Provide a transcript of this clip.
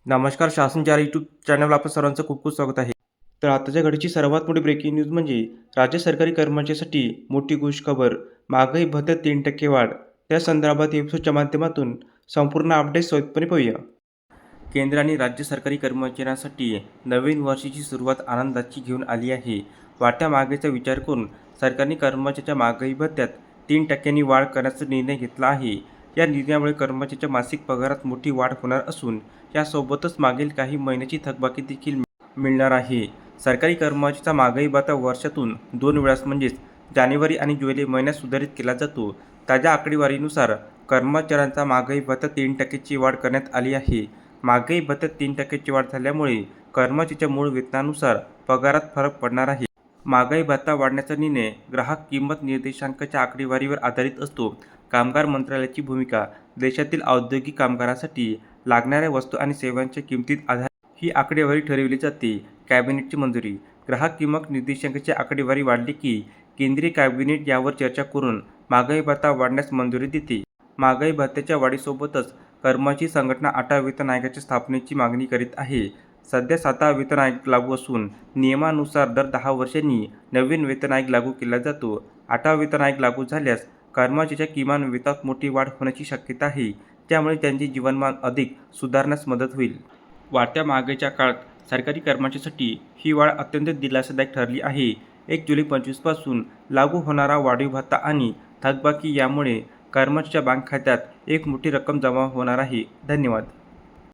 नमस्कार. शासन 4 यूट्यूब चॅनलवर आपलं सर्वांचं खूप खूप स्वागत आहे. तर आताच्या घडीची सर्वात मोठी ब्रेकिंग न्यूज म्हणजे राज्य सरकारी कर्मचाऱ्यांसाठी मोठी खुशखबर. महागाई भत्त्यात 3% वाढ. त्या संदर्भात एपिसोडच्या माध्यमातून संपूर्ण अपडेट सोयीस्करपणे पाहूया. केंद्र आणि राज्य सरकारी कर्मचाऱ्यांसाठी नवीन वर्षाची सुरुवात आनंदाची घेऊन आली आहे. वाढत्या महागाईचा विचार करून सरकारने कर्मचाऱ्यांच्या महागाई भत्त्यात 3% वाढ करण्याचा निर्णय घेतला आहे. या निर्णयामुळे कर्मचाऱ्यांच्या मासिक पगारात मोठी वाढ होणार असून यासोबतच मागील काही महिन्याची थकबाकी देखील मिळणार आहे. सरकारी कर्मचाऱ्यांचा महागाई भत्ता वर्षातून 2 वेळास म्हणजेच जानेवारी आणि जुलै महिन्यात सुधारित केला जातो. ताज्या आकडेवारीनुसार कर्मचाऱ्यांचा महागाई भत्त्यात 3%ची वाढ करण्यात आली आहे. महागाई भत्त्यात 3%ची वाढ झाल्यामुळे कर्मचाऱ्यांच्या मूळ वेतनानुसार पगारात फरक पडणार आहे. महागाई भत्ता वाढवण्याचा निर्णय ग्राहक किंमत निर्देशांकाच्या आकडेवारीवर आधारित असतो. कामगार मंत्रालयाची भूमिका देशातील औद्योगिक कामगारांसाठी लागणाऱ्या वस्तू आणि सेवांच्या किमतीत आधारित ही आकडेवारी ठरवली जाते. कॅबिनेटची मंजुरी. ग्राहक किंमत निर्देशांकाची आकडेवारी वाढली की केंद्रीय कॅबिनेट यावर चर्चा करून महागाई भत्ता वाढवण्यास मंजुरी देते. महागाई भत्त्याच्या वाढीसोबतच कर्मचारी संघटना 8व्या वेतन आयोगाच्या स्थापनेची मागणी करीत आहे. सध्या 7वा वेतन आयोग लागू असून नियमानुसार दर 10 वर्षांनी नवीन वेतन आयोग लागू केला जातो. 8वा वेतन आयोग लागू झाल्यास कर्मचाऱ्यांच्या किमान वेतनात मोठी वाढ होण्याची शक्यता आहे. त्यामुळे त्यांचे जीवनमान अधिक सुधारण्यास मदत होईल. वाढत्या महागाईच्या काळात सरकारी कर्मचाऱ्यांसाठी ही वाढ अत्यंत दिलासादायक ठरली आहे. 1 जुलै 2025 पासून लागू होणारा वाढीव भत्ता आणि थकबाकी यामुळे कर्मचाऱ्यांच्या बँक खात्यात एक मोठी रक्कम जमा होणार आहे. धन्यवाद.